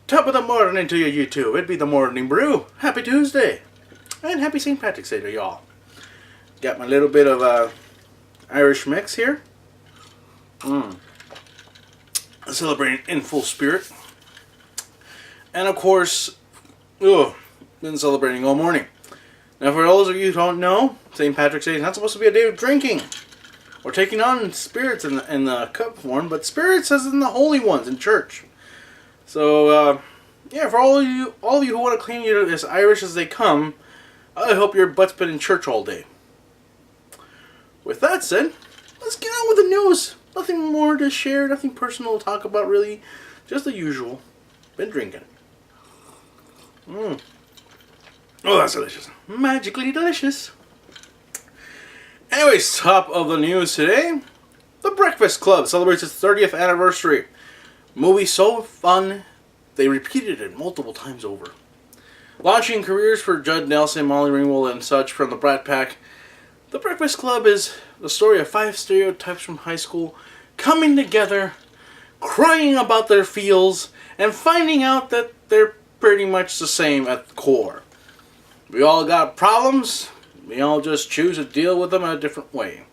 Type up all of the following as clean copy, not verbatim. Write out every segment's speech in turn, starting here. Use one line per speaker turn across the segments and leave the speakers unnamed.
Top of the morning to you, YouTube. It'd be the morning brew. Happy Tuesday. And happy St. Patrick's Day to y'all. Got my little bit of Irish mix here. Celebrating in full spirit. And of course, been celebrating all morning. Now for those of you who don't know, St. Patrick's Day is not supposed to be a day of drinking. Or taking on spirits in the cup form, but spirits as in the holy ones in church. So, yeah, for all of you who want to claim you're as Irish as they come, I hope your butt's been in church all day. With that said, let's get on with the news. Nothing more to share, nothing personal to talk about really. Just the usual. Been drinking. Oh, that's delicious. Magically delicious. Anyways, top of the news today. The Breakfast Club celebrates its 30th anniversary. Movie so fun, they repeated it multiple times over. Launching careers for Judd Nelson, Molly Ringwald, and such from the Brat Pack, The Breakfast Club is the story of 5 stereotypes from high school coming together, crying about their feels, and finding out that they're pretty much the same at the core. We all got problems, we all just choose to deal with them in a different way.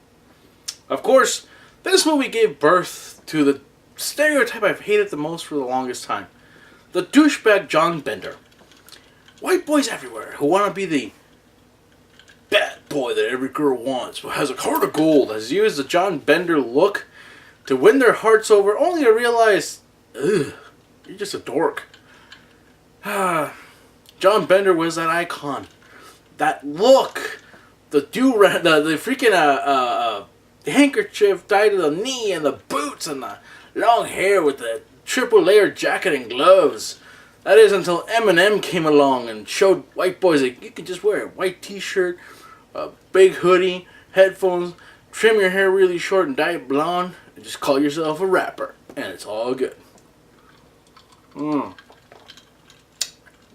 Of course, this movie gave birth to the stereotype I've hated the most for the longest time. The douchebag John Bender. White boys everywhere who want to be the bad boy that every girl wants, who has a heart of gold, has used the John Bender look to win their hearts over, only to realize, ugh, you're just a dork. John Bender was that icon. That look. The do-rag, the freaking handkerchief tied to the knee, and the boots, and the long hair with the triple layer jacket and gloves. That is until Eminem came along and showed white boys that you could just wear a white t-shirt, a big hoodie, headphones, trim your hair really short and dye it blonde, and just call yourself a rapper. And it's all good.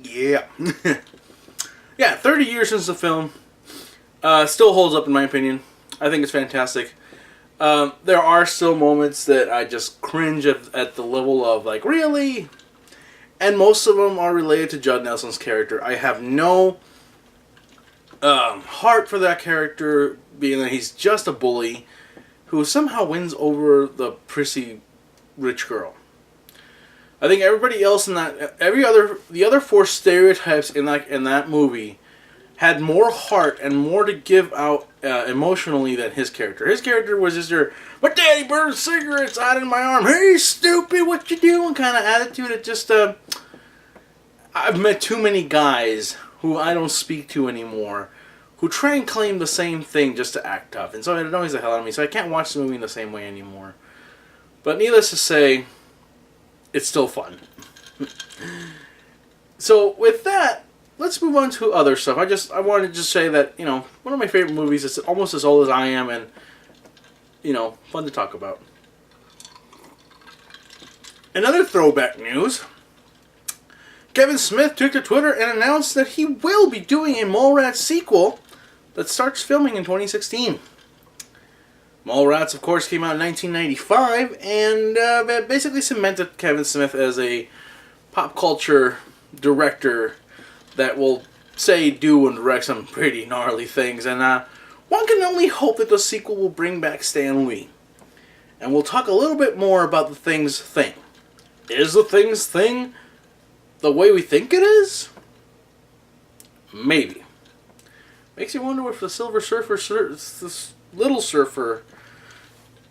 Yeah. Yeah, 30 years since the film. Still holds up in my opinion. I think it's fantastic. There are still moments that I just cringe at the level of, like, really? And most of them are related to Judd Nelson's character. I have no heart for that character, being that he's just a bully who somehow wins over the prissy rich girl. I think everybody else in that, the other 4 stereotypes in that movie had more heart and more to give out emotionally than his character. His character was just your, my daddy burned cigarettes out in my arm. Hey, stupid, what you doing? Kind of attitude. It just, I've met too many guys who I don't speak to anymore who try and claim the same thing just to act tough. And so it annoys the hell out of me. So I can't watch the movie in the same way anymore. But needless to say, it's still fun. So with that, let's move on to other stuff. I wanted to just say that, you know, one of my favorite movies is almost as old as I am, and, you know, fun to talk about. Another throwback news. Kevin Smith took to Twitter and announced that he will be doing a Mallrats sequel that starts filming in 2016. Mallrats, of course, came out in 1995, and basically cemented Kevin Smith as a pop culture director that will say, do, and direct some pretty gnarly things. And one can only hope that the sequel will bring back Stan Lee. And we'll talk a little bit more about the Things thing. Is the Things thing the way we think it is? Maybe. Makes you wonder if the Silver Surfer, this Little Surfer,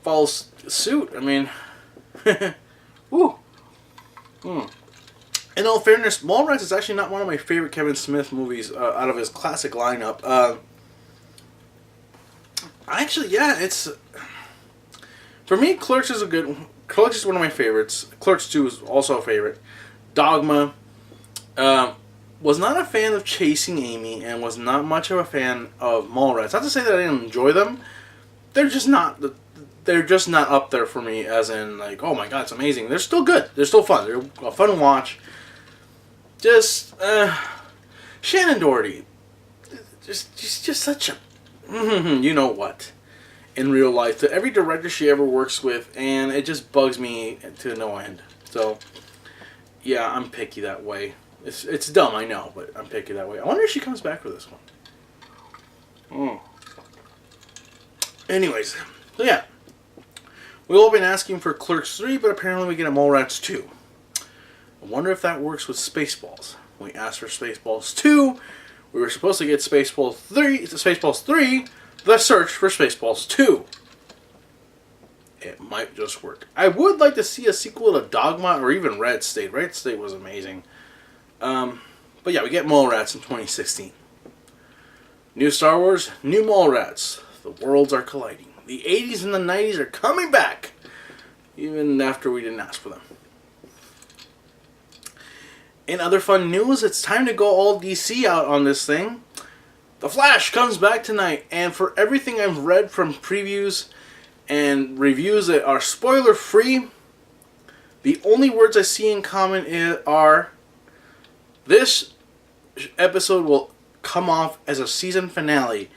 follows suit. I mean, woo. In all fairness, Mallrats is actually not one of my favorite Kevin Smith movies out of his classic lineup. Actually, yeah, it's, for me, Clerks is Clerks is one of my favorites. Clerks 2 is also a favorite. Dogma. Was not a fan of Chasing Amy, and was not much of a fan of Mallrats. Not to say that I didn't enjoy them. They're just not up there for me, as in, like, oh my god, it's amazing. They're still good. They're still fun. They're a fun watch. Just, Shannon Doherty. Just such a, you know what, in real life. To every director she ever works with, and it just bugs me to no end. So, Yeah, I'm picky that way. It's dumb, I know, but I'm picky that way. I wonder if she comes back for this one. Anyways, so yeah. We've all been asking for Clerks 3, but apparently we get a Mallrats 2. I wonder if that works with Spaceballs. We asked for Spaceballs 2. We were supposed to get Spaceballs 3, The Search for Spaceballs 2. It might just work. I would like to see a sequel to Dogma or even Red State. Red State was amazing. But yeah, we get Mallrats in 2016. New Star Wars, new Mallrats. The worlds are colliding. The 80s and the 90s are coming back. Even after we didn't ask for them. In other fun news, it's time to go all DC out on this thing. The Flash comes back tonight. And for everything I've read from previews and reviews that are spoiler free, the only words I see in common are this episode will come off as a season finale,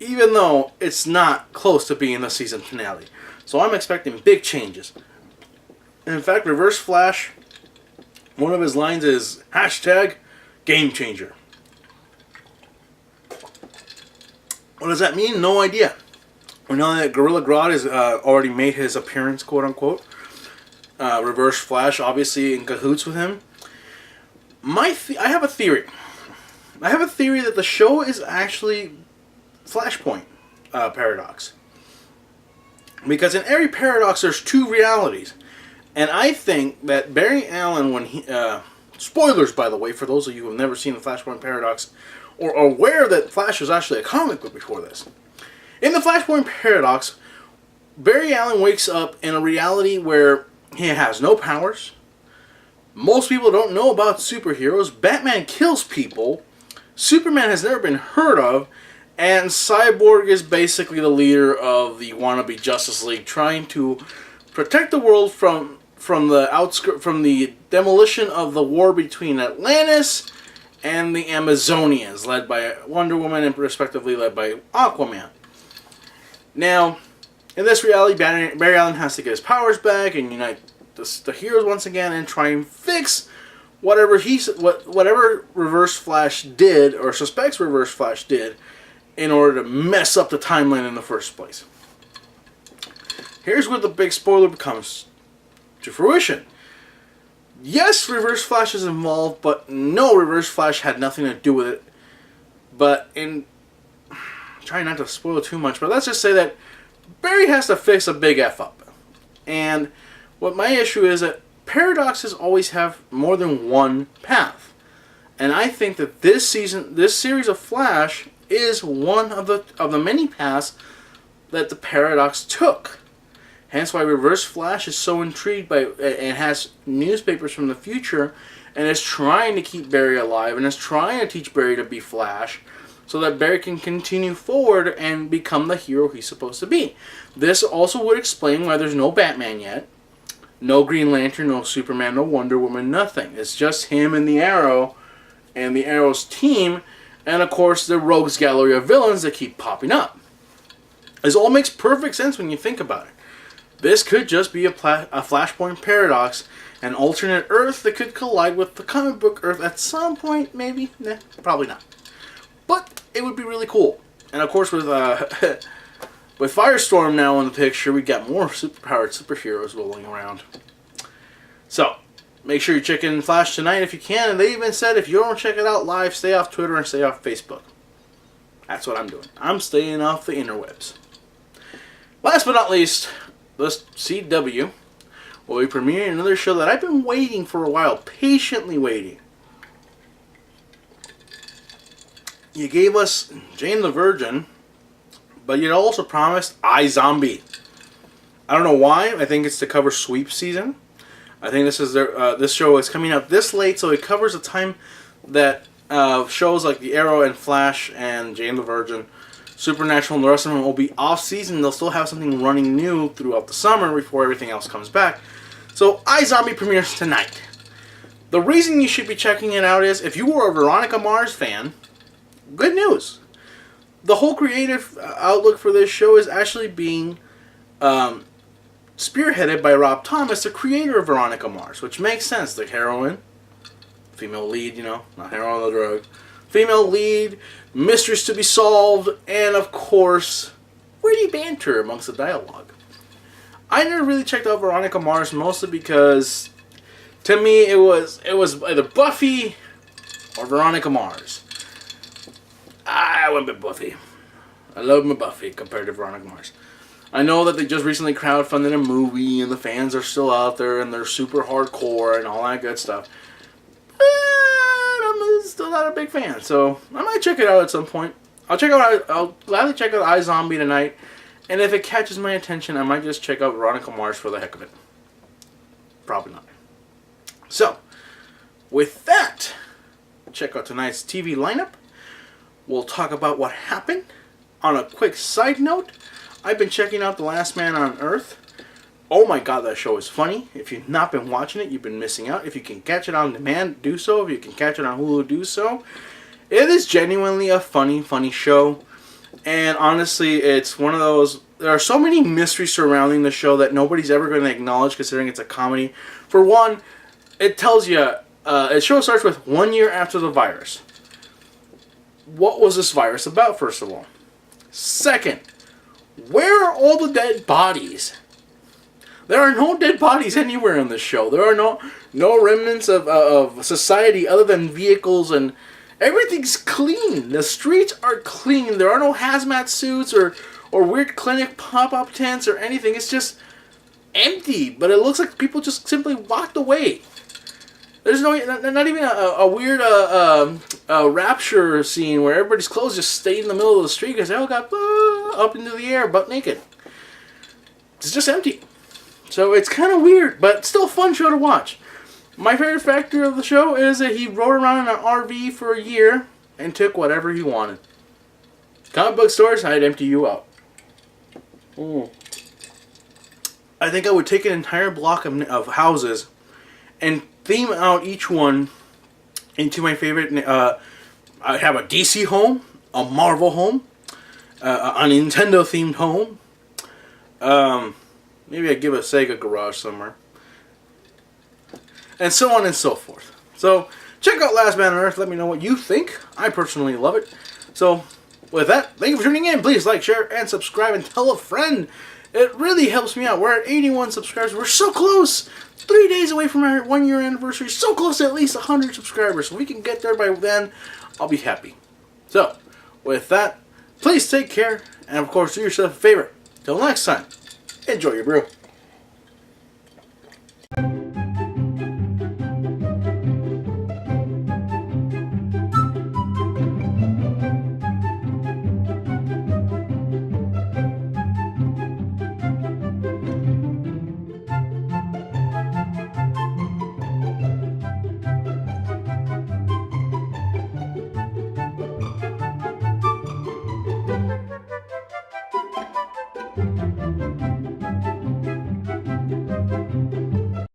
even though it's not close to being the season finale. So I'm expecting big changes. And in fact, Reverse Flash, one of his lines is #Game Changer. What does that mean? No idea. We know that Gorilla Grodd has already made his appearance, quote unquote. Reverse Flash, obviously in cahoots with him. I have a theory. I have a theory that the show is actually Flashpoint paradox. Because in every paradox, there's two realities. And I think that Barry Allen, when he... spoilers, by the way, for those of you who have never seen the Flashpoint paradox, or are aware that Flash was actually a comic book before this. In the Flashpoint paradox, Barry Allen wakes up in a reality where he has no powers. Most people don't know about superheroes. Batman kills people. Superman has never been heard of. And Cyborg is basically the leader of the wannabe Justice League, trying to protect the world from the demolition of the war between Atlantis and the Amazonians, led by Wonder Woman and respectively led by Aquaman. Now, in this reality, Barry Allen has to get his powers back and unite the heroes once again and try and fix whatever Reverse Flash did or suspects Reverse Flash did in order to mess up the timeline in the first place. Here's where the big spoiler comes to fruition. Yes, Reverse Flash is involved, but no, Reverse Flash had nothing to do with it. But try not to spoil too much, but let's just say that Barry has to fix a big F up. And what my issue is that paradoxes always have more than one path. And I think that this series of Flash is one of the many paths that the paradox took. Hence why Reverse Flash is so intrigued by and has newspapers from the future and is trying to keep Barry alive and is trying to teach Barry to be Flash so that Barry can continue forward and become the hero he's supposed to be. This also would explain why there's no Batman yet, no Green Lantern, no Superman, no Wonder Woman, nothing. It's just him and the Arrow and the Arrow's team, and of course the Rogues Gallery of villains that keep popping up. This all makes perfect sense when you think about it. This could just be a Flashpoint paradox, an alternate Earth that could collide with the comic book Earth at some point, maybe? Nah, probably not. But it would be really cool. And of course with with Firestorm now in the picture, we got more superpowered superheroes rolling around. So, make sure you check in Flash tonight if you can. And they even said if you don't check it out live, stay off Twitter and stay off Facebook. That's what I'm doing. I'm staying off the interwebs. Last but not least, the CW will be premiering another show that I've been waiting for a while, patiently waiting. You gave us Jane the Virgin, but you also promised iZombie. I don't know why. I think it's to cover sweep season. I think this is this show is coming out this late, so it covers a time that shows like The Arrow and Flash and Jane the Virgin, Supernatural, and the rest of them will be off season. They'll still have something running new throughout the summer before everything else comes back. So iZombie premieres tonight. The reason you should be checking it out is if you were a Veronica Mars fan, good news. The whole creative outlook for this show is actually being spearheaded by Rob Thomas, the creator of Veronica Mars, which makes sense. The heroine, female lead, not heroin the drug, female lead, mysteries to be solved, and of course, witty banter amongst the dialogue. I never really checked out Veronica Mars, mostly because to me it was either Buffy or Veronica Mars. I went with Buffy. I love my Buffy compared to Veronica Mars. I know that they just recently crowdfunded a movie and the fans are still out there and they're super hardcore and all that good stuff. But I'm still not a big fan, so I might check it out at some point. I'll gladly check out iZombie tonight, and if it catches my attention, I might just check out Veronica Mars for the heck of it. Probably not. So, with that, check out tonight's TV lineup. We'll talk about what happened. On a quick side note, I've been checking out The Last Man on Earth. Oh my god, that show is funny. If you've not been watching it, you've been missing out. If you can catch it on demand, do so. If you can catch it on Hulu, do so. It is genuinely a funny show. And honestly, it's one of those... There are so many mysteries surrounding the show that nobody's ever going to acknowledge, considering it's a comedy. For one, it tells you... the show starts with 1 year after the virus. What was this virus about, first of all? Second, where are all the dead bodies? There are no dead bodies anywhere in this show. There are no remnants of society other than vehicles, and everything's clean. The streets are clean. There are no hazmat suits or weird clinic pop-up tents or anything. It's just empty, but it looks like people just simply walked away. There's not even a weird rapture scene where everybody's clothes just stayed in the middle of the street because they all got up into the air butt naked. It's just empty. So it's kind of weird, but still a fun show to watch. My favorite factor of the show is that he rode around in an RV for a year and took whatever he wanted. Comic book stores, I'd empty you out. I think I would take an entire block of houses and theme out each one into my favorite. I'd have a DC home, a Marvel home, a Nintendo themed home. Maybe I'd give a Sega garage somewhere. And so on and so forth. So, check out Last Man on Earth. Let me know what you think. I personally love it. So, with that, thank you for tuning in. Please like, share, and subscribe, and tell a friend. It really helps me out. We're at 81 subscribers. We're so close. 3 days away from our 1 year anniversary. So close to at least 100 subscribers. So we can get there by then. I'll be happy. So, with that, please take care. And of course, do yourself a favor. Till next time, enjoy your brew.